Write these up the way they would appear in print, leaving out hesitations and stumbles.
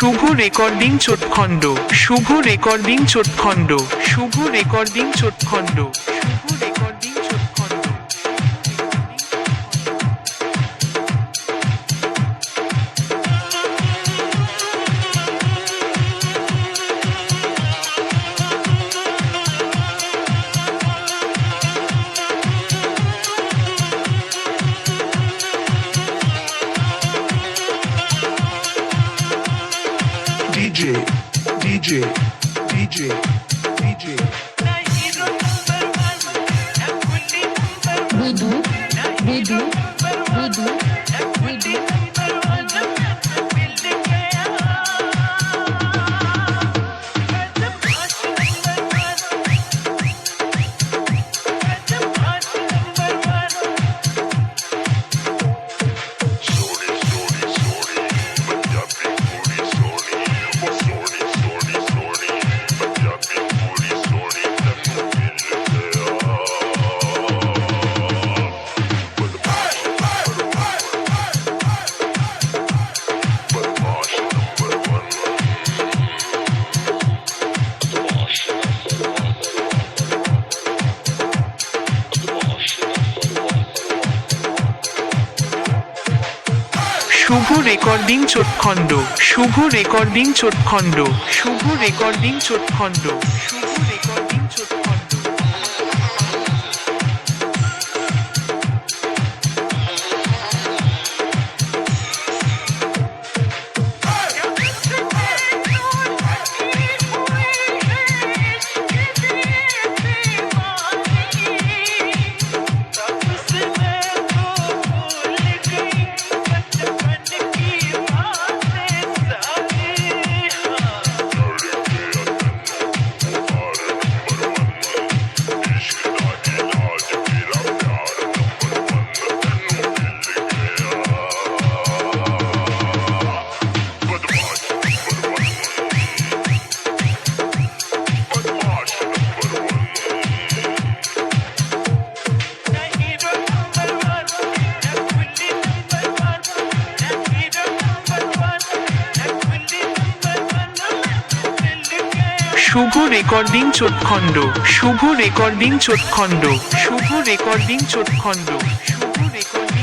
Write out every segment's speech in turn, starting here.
শুভ recording চোটখণ্ড, শুভ recording চোটখণ্ড, শুভ recording চোটখণ্ড, শুভ recording চোটখণ্ড। DJ, DJ, DJ, DJ. Budu, Budu, Budu, Budu. Shubho recording চোটখণ্ড, শুভ recording চোটখণ্ড, শুভ recording চোটখণ্ড, শুভ recording চোটখণ্ড। শুভ recording চোটখণ্ড, শুভ recording চোটখণ্ড, শুভ recording চোটখণ্ড, শুভ recording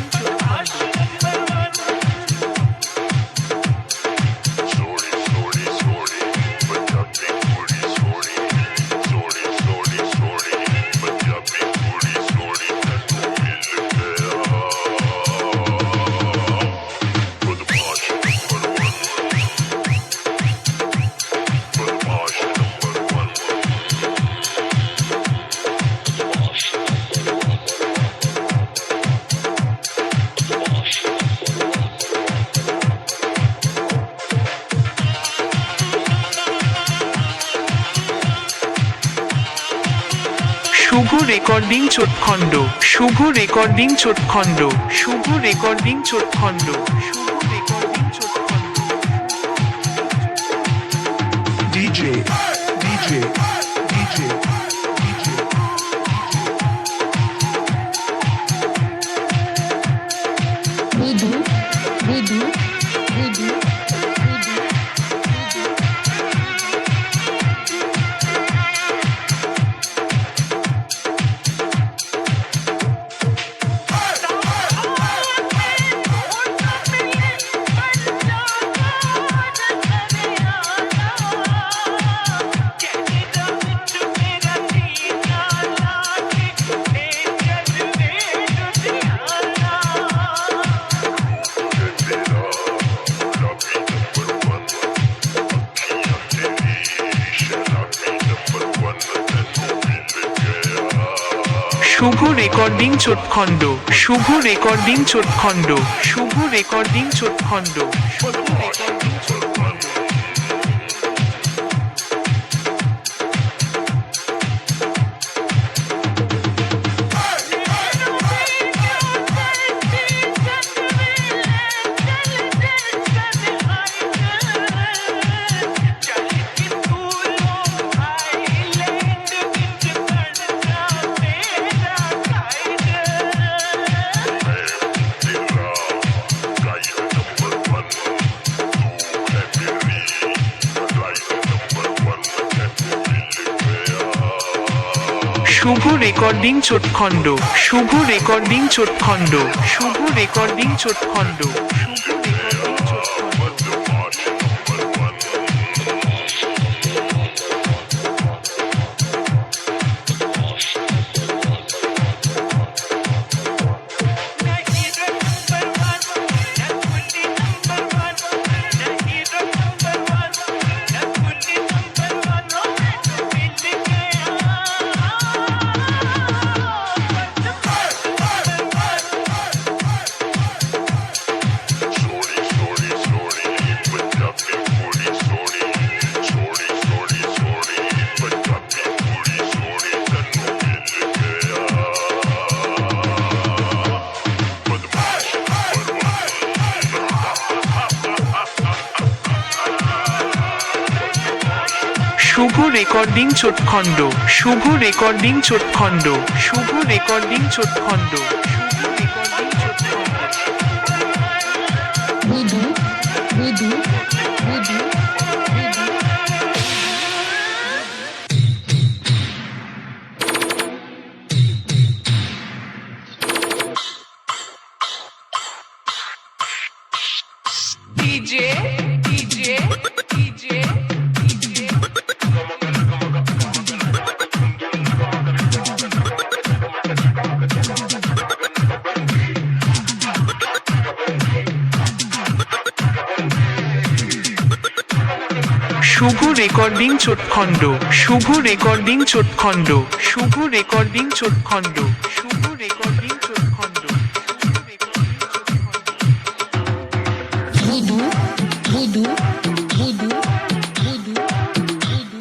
চোটখণ্ড। শুভ recording চোটখণ্ড, শুভ recording চোটখণ্ড, শুভ recording চোটখণ্ড, শুভ recording চোটখণ্ড। DJ, DJ, DJ, DJ. Budu, Budu, Budu, Budu. Shubho recording চোটখণ্ড, শুভ recording চোটখণ্ড, শুভ recording চোটখণ্ড, শুভ recording চোটখণ্ড। Number one, শুভ recording চোটখণ্ড শুভ recording চোটখণ্ড শুভ recording চোটখণ্ড শুভ recording চোটখণ্ড শুভ recording চোটখণ্ড শুভ recording চোটখণ্ড শুভ recording চোটখণ্ড শুভ recording চোটখণ্ড মৃদু মৃদু মৃদু মৃদু DJ DJ DJ DJ শুভ recording চোটখণ্ড শুভ recording চোটখণ্ড শুভ recording চোটখণ্ড শুভ recording চোটখণ্ড মৃদু মৃদু মৃদু মৃদু মৃদু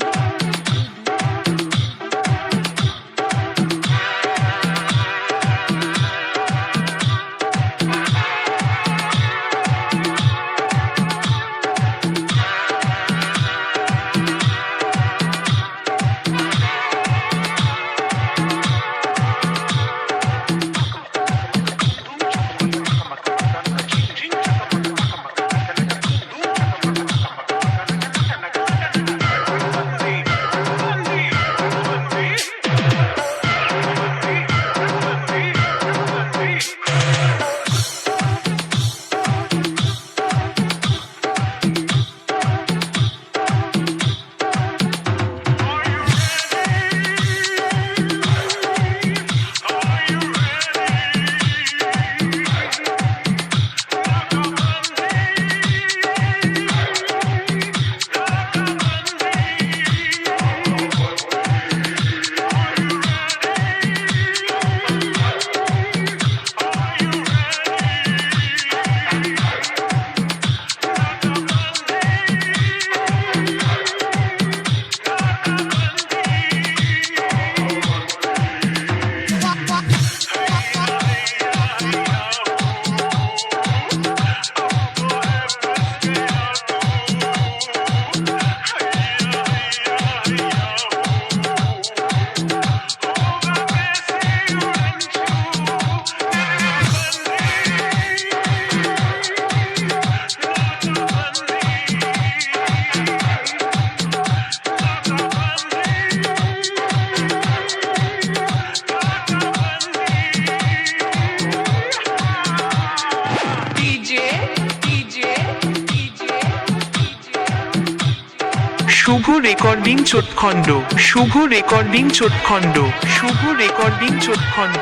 শুভ রেকর্ডিং চোটখণ্ড শুভ রেকর্ডিং চোটখণ্ড শুভ রেকর্ডিং চোটখণ্ড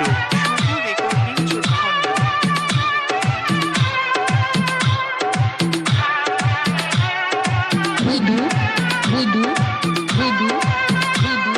শুভ রেকর্ডিং চোটখণ্ড মৃদু মৃদু মৃদু মৃদু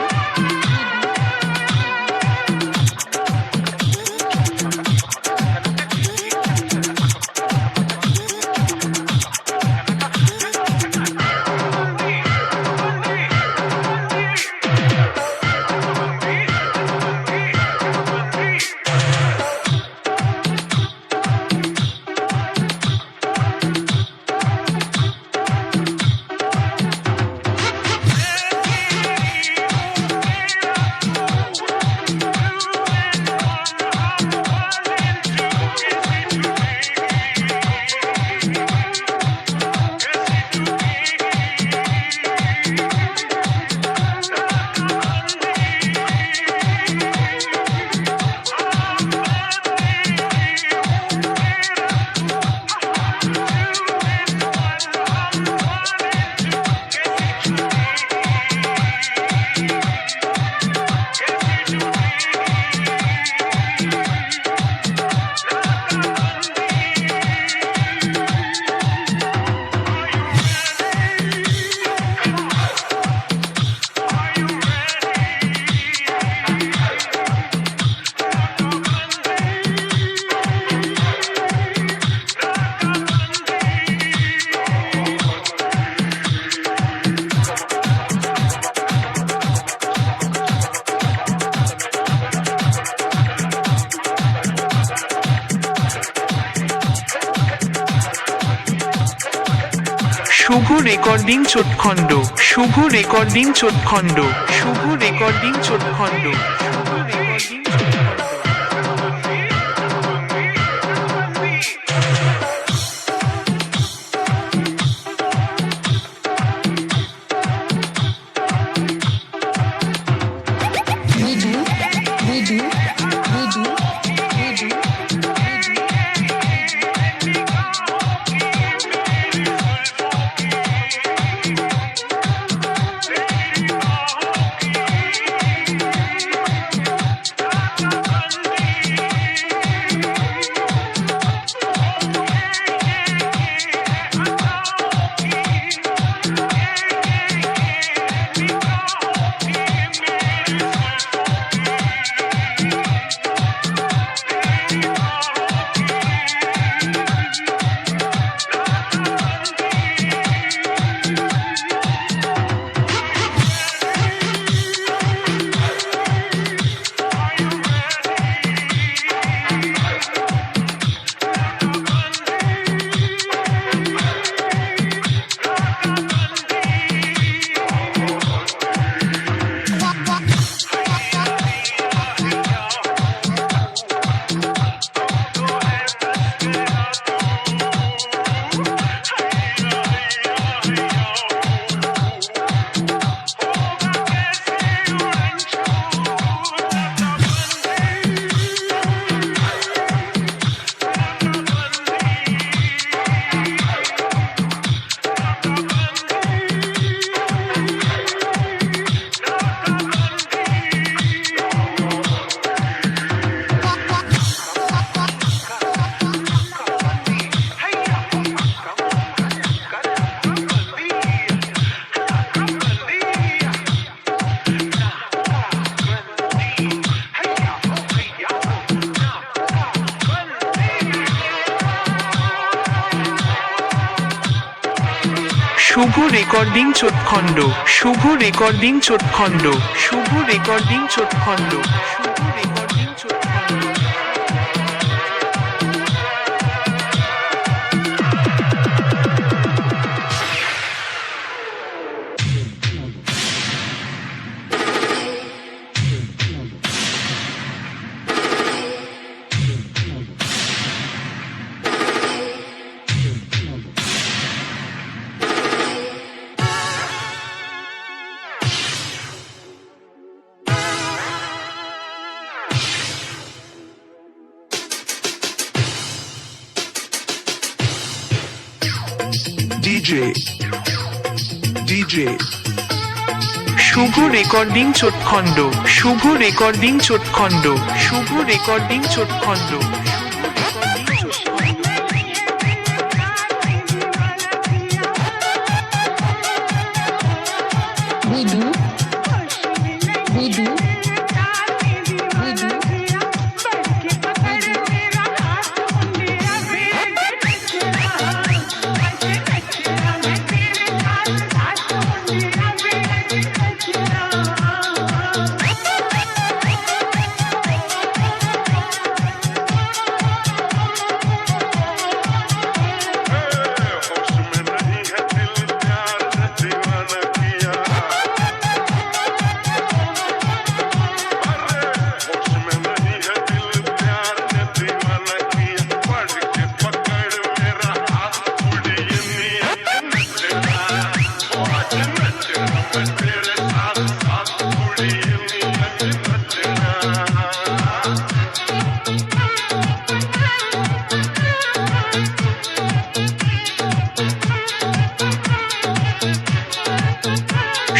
শুভ রেকর্ডিং চোটখণ্ড শুভ রেকর্ডিং চোটখণ্ড শুভ রেকর্ডিং চোটখণ্ড শুভ রেকর্ডিং বুঝু বুঝু বুঝু বুঝু শুভ রেকর্ডিং চোটখণ্ড শুভ রেকর্ডিং চোটখণ্ড শুভ রেকর্ডিং চোটখণ্ড শুভ রেকর্ডিং চোটখণ্ড DJ, DJ, শুভ রেকর্ডিং চোটখণ্ড শুভ রেকর্ডিং চোটখণ্ড শুভ রেকর্ডিং চোটখণ্ড বুধু বুধু বুধু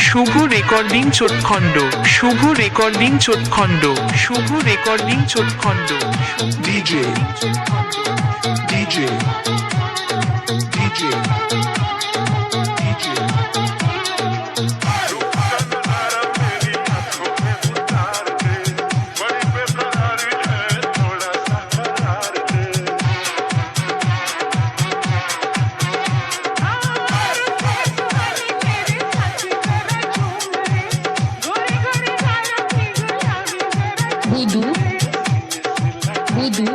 শুভ রেকর্ডিং চোটখণ্ড শুভ রেকর্ডিং চোটখণ্ড শুভ recording চোটখণ্ড DJ, DJ, DJ, DJ. বুধু বুধু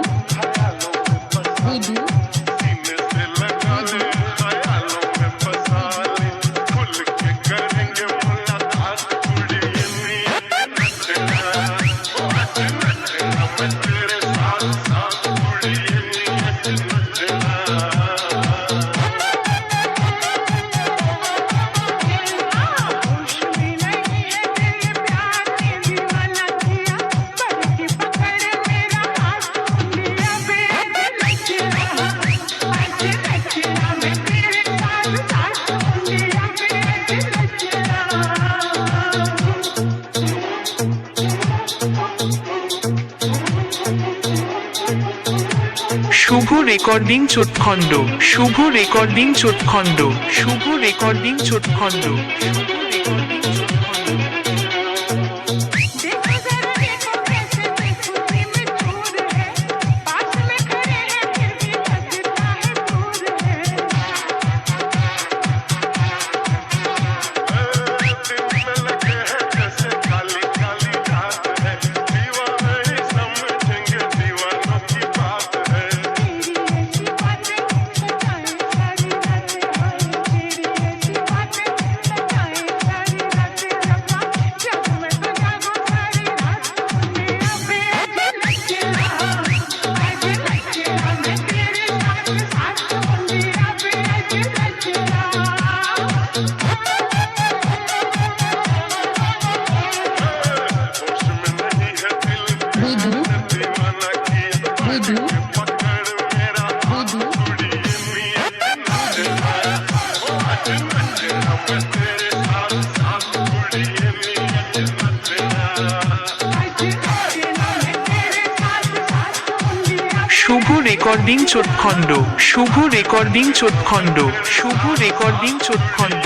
বুধু রেকর্ডিং চোটখণ্ড শুভ রেকর্ডিং চোটখণ্ড শুভ রেকর্ডিং চোটখণ্ড শুভ রেকর্ডিং চোটখণ্ড देखो जरा देखो कैसे बेखुदी में चूर है पास में खड़े हैं फिर भी लगता है दूर है तेरी ऐसी बातें सताएं सारी रातें हाय तेरी ऐसी बातें सताएं सारी रातें रब्बा जब मैं तो जागूं सारी रात सुने अबे आज नचला मैं तेरे साथ साथ होंगी अबे आज नचला बुधू बुधू बुधू শুভ রেকর্ডিং চোটখণ্ড শুভ রেকর্ডিং চোটখণ্ড শুভ রেকর্ডিং চোটখণ্ড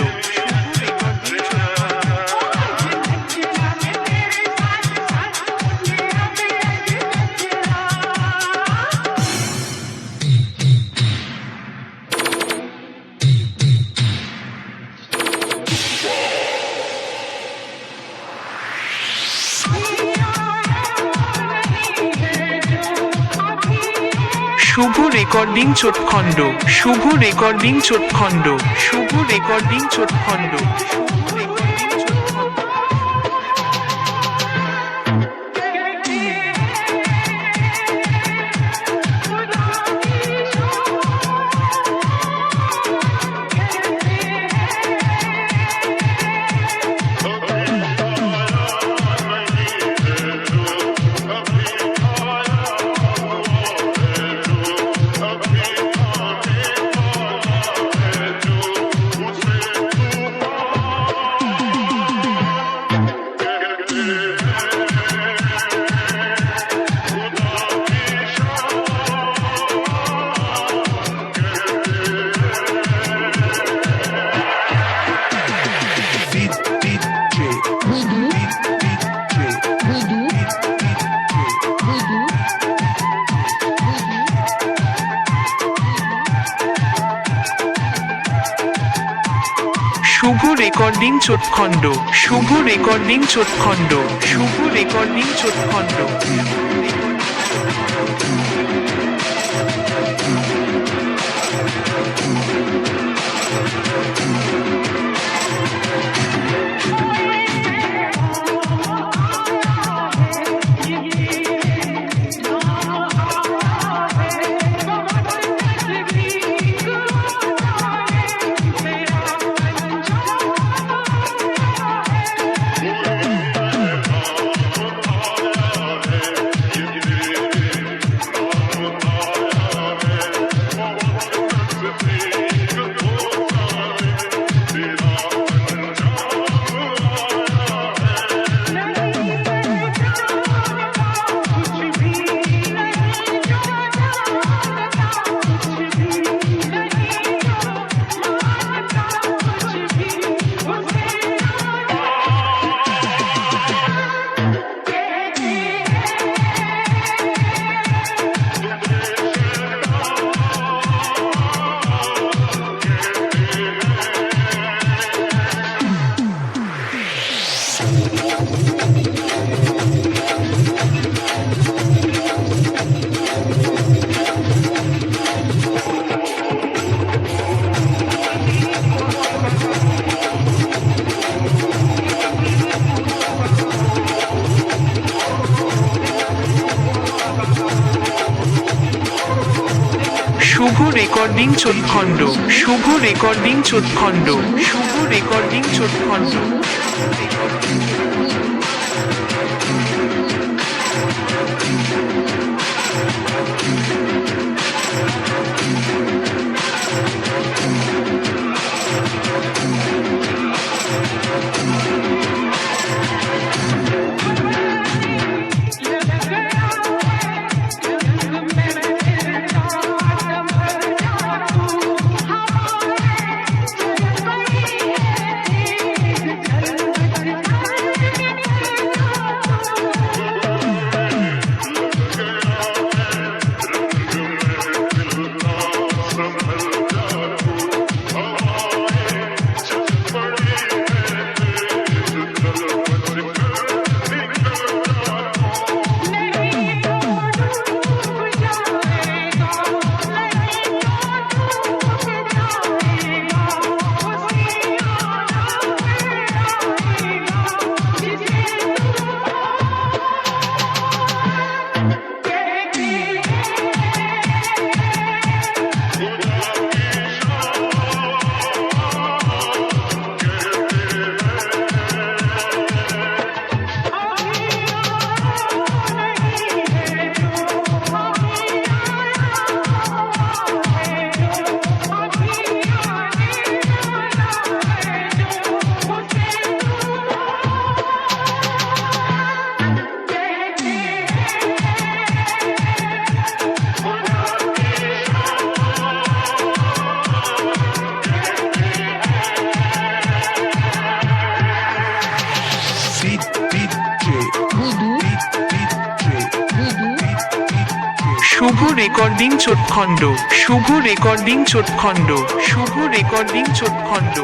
শুভ রেকর্ডিং চোটখণ্ড শুভ রেকর্ডিং চোটখণ্ড শুভ রেকর্ডিং চোটখণ্ড শুভ রেকর্ডিং চোটখণ্ড শুভ রেকর্ডিং চোটখণ্ড DJ, बुधू DJ, बुधू बुधू শুভ রেকর্ডিং চোটখণ্ড শুভ রেকর্ডিং চোটখণ্ড শুভ রেকর্ডিং চোটখণ্ড শুভ রেকর্ডিং চোটখণ্ড শুভ রেকর্ডিং চোটখণ্ড শুভ রেকর্ডিং চোটখণ্ড রেকর্ডিং চোটখণ্ড শুভ রেকর্ডিং চোটখণ্ড শুভ রেকর্ডিং চোটখণ্ড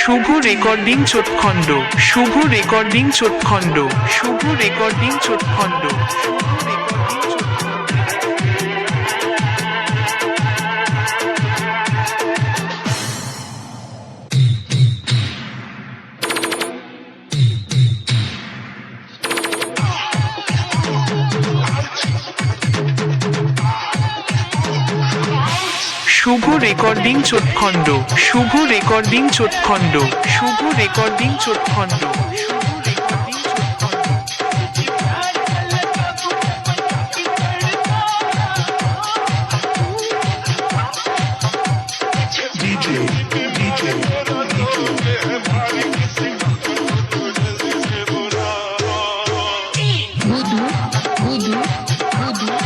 শুভ রেকর্ডিং চোটখণ্ড শুভ রেকর্ডিং চোটখণ্ড শুভ রেকর্ডিং চোটখণ্ড শুভ রেকর্ডিং চোটখণ্ড শুভ রেকর্ডিং চোটখণ্ড শুভ রেকর্ডিং চোটখণ্ড শুভ রেকর্ডিং চোটখণ্ড শুভ রেকর্ডিং চোটখণ্ড শুভ recording চোটখণ্ড DJ, DJ, Voodoo, voodoo, voodoo, voodoo.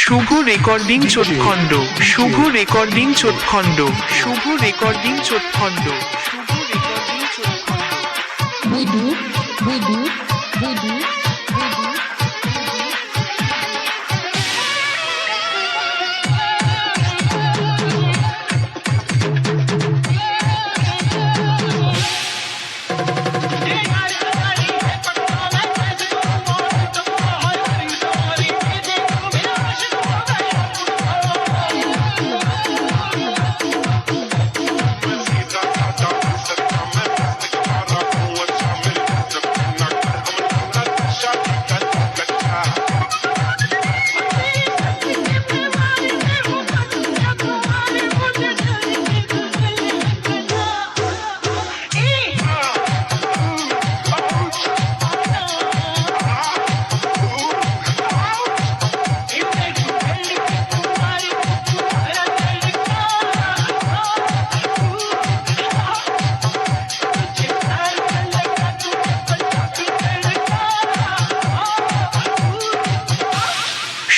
শুভ recording চোটখণ্ড শুভ recording চোটখণ্ড শুভ recording চোটখণ্ড শুভ recording চোটখণ্ড Voodoo, voodoo, voodoo, voodoo.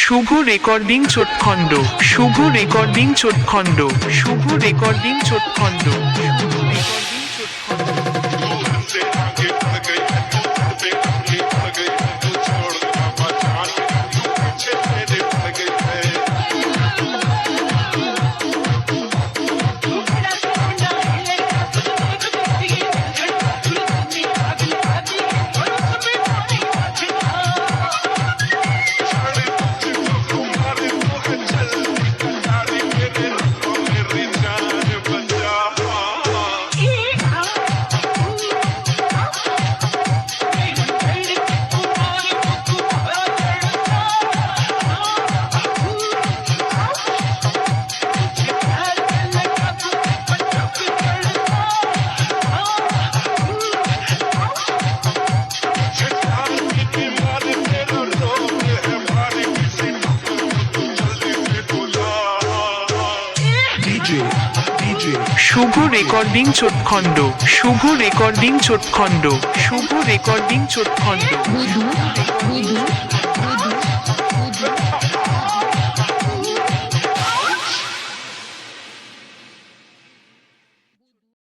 শুভ recording চোটখণ্ড শুভ recording চোটখণ্ড শুভ recording চোটখণ্ড শুভ recording চোটখণ্ড DJ, শুভ recording চোটখণ্ড শুভ recording চোটখণ্ড শুভ recording চোটখণ্ড Voodoo, voodoo,